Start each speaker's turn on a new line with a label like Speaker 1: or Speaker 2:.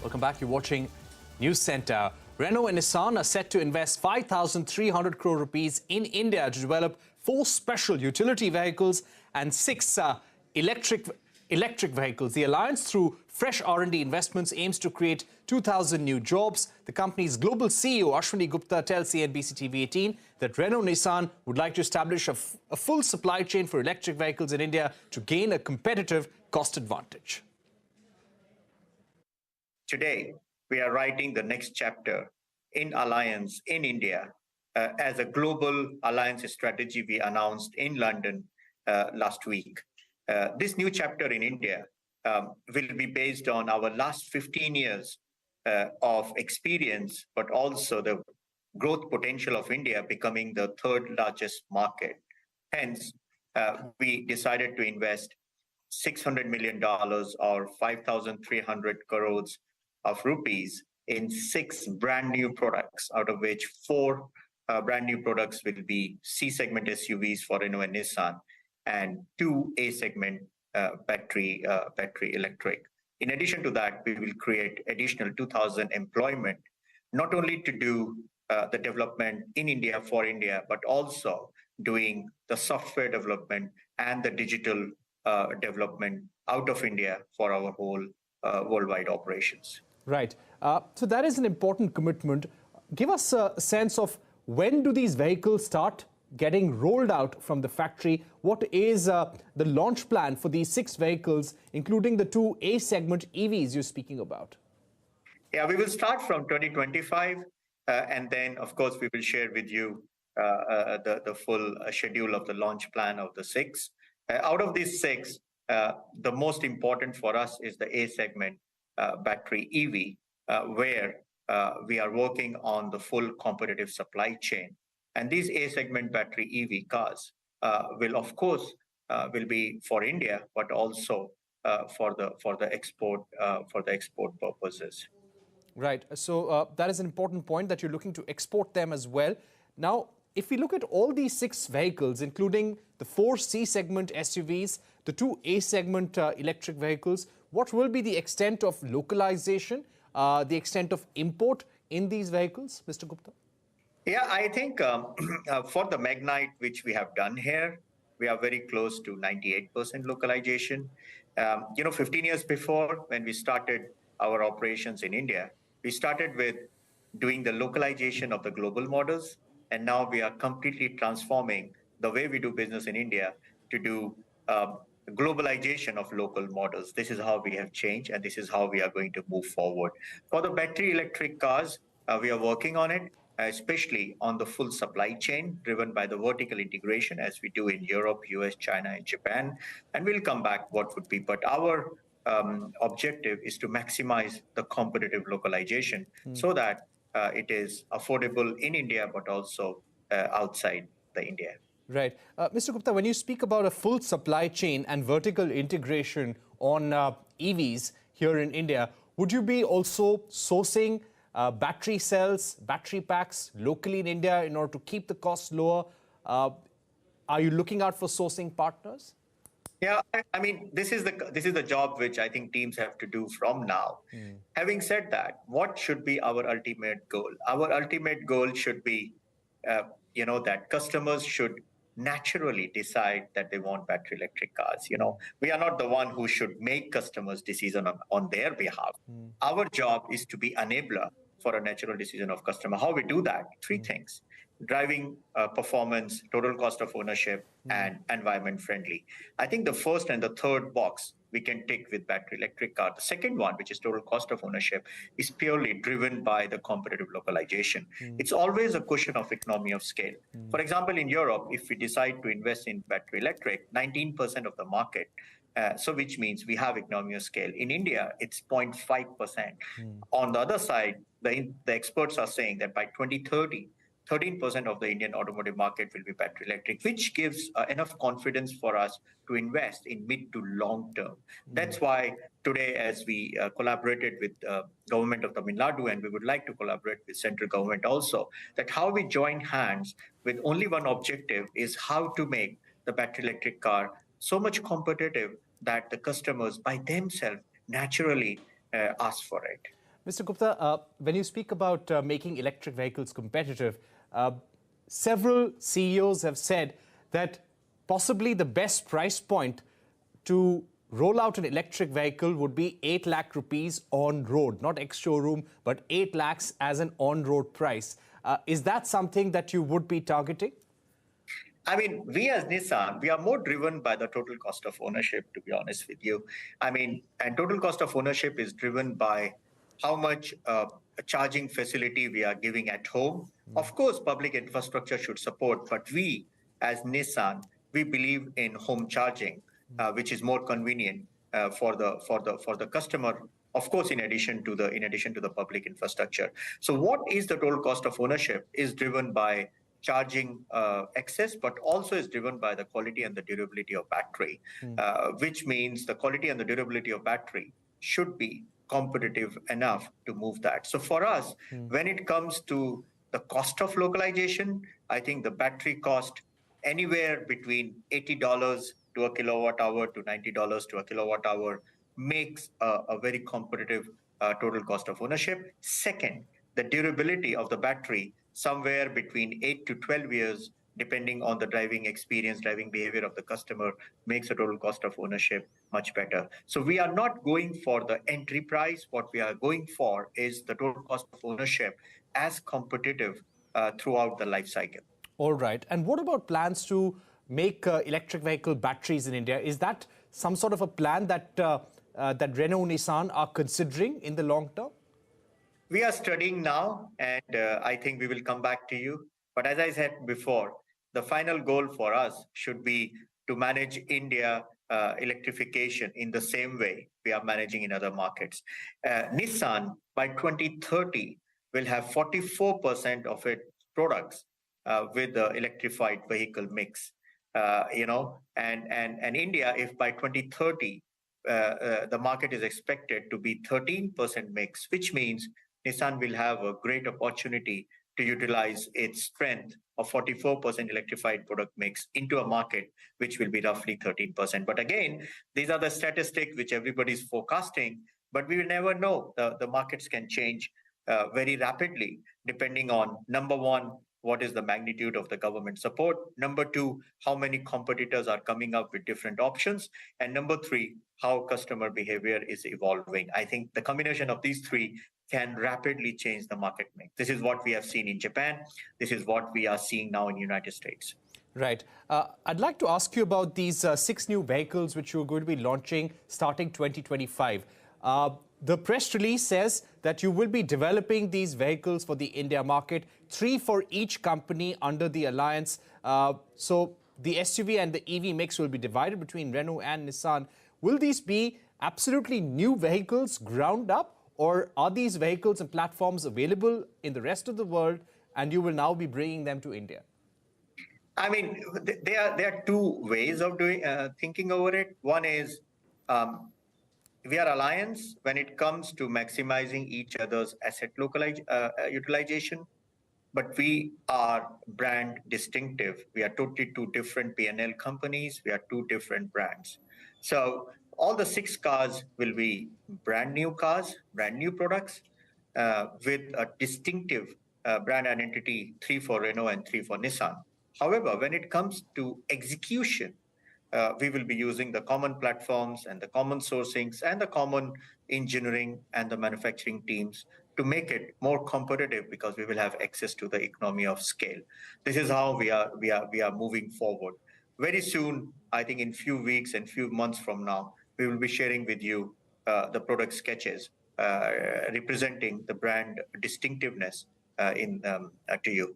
Speaker 1: Welcome back. You're watching Newscenter. Renault and Nissan are set to invest 5,300 crore rupees in India to develop 4 special utility vehicles and 6 electric vehicles. The alliance, through fresh R&D investments, aims to create 2,000 new jobs. The company's global CEO, Ashwani Gupta, tells CNBC-TV18 that Renault-Nissan would like to establish a full supply chain for electric vehicles in India to gain a competitive cost advantage.
Speaker 2: Today, we are writing the next chapter in alliance in India as a global alliance strategy we announced in London last week. This new chapter in India will be based on our last 15 years of experience, but also the growth potential of India becoming the 3rd largest market. Hence, we decided to invest $600 million or 5,300 crores of rupees in 6 brand new products, out of which 4 brand new products will be C-segment SUVs for Renault and Nissan, and 2 A-segment battery electric. In addition to that, we will create additional 2,000 employment, not only to do the development in India for India, but also doing the software development and the digital development out of India for our whole worldwide operations.
Speaker 1: Right. So that is an important commitment. Give us a sense of when do these vehicles start getting rolled out from the factory? What is the launch plan for these 6 vehicles, including the 2 A-segment EVs you're speaking about?
Speaker 2: Yeah, we will start from 2025, and then, of course, we will share with you the full schedule of the launch plan of the 6. Out of these 6, the most important for us is the A-segment battery EV, where we are working on the full competitive supply chain. And these A-segment battery EV cars will, of course, will be for India, but also for the export purposes.
Speaker 1: Right. So that is an important point, that you're looking to export them as well. Now, if we look at all these 6 vehicles, including the 4 C-segment SUVs, the 2 A-segment electric vehicles, what will be the extent of localization, the extent of import in these vehicles, Mr. Gupta?
Speaker 2: Yeah, I think for the Magnite, which we have done here, we are very close to 98% localization. 15 years before, when we started our operations in India, we started with doing the localization of the global models. And now we are completely transforming the way we do business in India to do globalization of local models. This is how we have changed, and this is how we are going to move forward. For the battery electric cars, we are working on it, especially on the full supply chain driven by the vertical integration, as we do in Europe, US, China, and Japan. And we'll come back what would be. But our objective is to maximize the competitive localization so that it is affordable in India, but also outside the India.
Speaker 1: Right. Mr. Gupta, when you speak about a full supply chain and vertical integration on EVs here in India, would you be also sourcing battery cells, battery packs locally in India in order to keep the costs lower? Are you looking out for sourcing partners?
Speaker 2: Yeah, I mean, this is the job which I think teams have to do from now. Having said that, what should be our ultimate goal? Our ultimate goal should be, that customers should naturally decide that they want battery electric cars. We are not the one who should make customers' decision on their behalf. Our job is to be enabler for a natural decision of customer. How we do that? 3 things: driving performance, total cost of ownership, and environment friendly. I think the first and the third box we can tick with battery electric car. The second one, which is total cost of ownership, is purely driven by the competitive localization. It's always a question of economy of scale. For example, in Europe, if we decide to invest in battery electric, 19% of the market, so which means we have economy of scale. In India, it's 0.5%. On the other side, the experts are saying that by 2030, 13% of the Indian automotive market will be battery electric, which gives enough confidence for us to invest in mid to long term. That's why today, as we collaborated with government of Tamil Nadu, and we would like to collaborate with central government also, that how we join hands with only one objective is how to make the battery electric car so much competitive that the customers by themselves naturally ask for it.
Speaker 1: Mr. Gupta, when you speak about making electric vehicles competitive, several CEOs have said that possibly the best price point to roll out an electric vehicle would be 8 lakh rupees on road, not ex-showroom, but 8 lakhs as an on-road price. Is that something that you would be targeting?
Speaker 2: I mean, we as Nissan, we are more driven by the total cost of ownership, to be honest with you. I mean, and total cost of ownership is driven by how much a charging facility we are giving at home. Of course, public infrastructure should support, but we as Nissan, we believe in home charging, which is more convenient for the customer. Of course, in addition to the public infrastructure. So, what is the total cost of ownership is driven by charging access, but also is driven by the quality and the durability of battery, which means the quality and the durability of battery should be competitive enough to move that. So for us, when it comes to the cost of localization, I think the battery cost anywhere between $80 to a kilowatt hour to $90 to a kilowatt hour makes a very competitive total cost of ownership. Second, the durability of the battery somewhere between 8 to 12 years, depending on the driving experience, driving behavior of the customer, makes the total cost of ownership much better. So we are not going for the entry price. What we are going for is the total cost of ownership as competitive throughout the life cycle.
Speaker 1: All right. And what about plans to make electric vehicle batteries in India? Is that some sort of a plan that that Renault-Nissan are considering in the long term?
Speaker 2: We are studying now, and I think we will come back to you. But as I said before, the final goal for us should be to manage India electrification in the same way we are managing in other markets. Nissan, by 2030, will have 44% of its products with the electrified vehicle mix. And India, if by 2030, the market is expected to be 13% mix, which means Nissan will have a great opportunity to utilize its strength of 44% electrified product mix into a market which will be roughly 13%. But again, these are the statistics which everybody is forecasting, but we will never know. The markets can change very rapidly depending on, number one, what is the magnitude of the government support? Number two, how many competitors are coming up with different options? And number three, how customer behavior is evolving. I think the combination of these three can rapidly change the market mix. This is what we have seen in Japan. This is what we are seeing now in the United States.
Speaker 1: Right. I'd like to ask you about these 6 new vehicles which you're going to be launching starting 2025. The press release says that you will be developing these vehicles for the India market, 3 for each company under the alliance. So the SUV and the EV mix will be divided between Renault and Nissan. Will these be absolutely new vehicles ground up, or are these vehicles and platforms available in the rest of the world and you will now be bringing them to India?
Speaker 2: I mean, there are two ways of doing thinking over it. One is we are alliance when it comes to maximizing each other's asset utilization, but we are brand distinctive. We are totally two different P&L companies. We are two different brands. So all the 6 cars will be brand new cars, brand new products with a distinctive brand identity, 3 for Renault and 3 for Nissan. However, when it comes to execution, we will be using the common platforms and the common sourcings and the common engineering and the manufacturing teams to make it more competitive, because we will have access to the economy of scale. This is how we are moving forward. Very soon, I think in few weeks and few months from now, we will be sharing with you the product sketches representing the brand distinctiveness to you.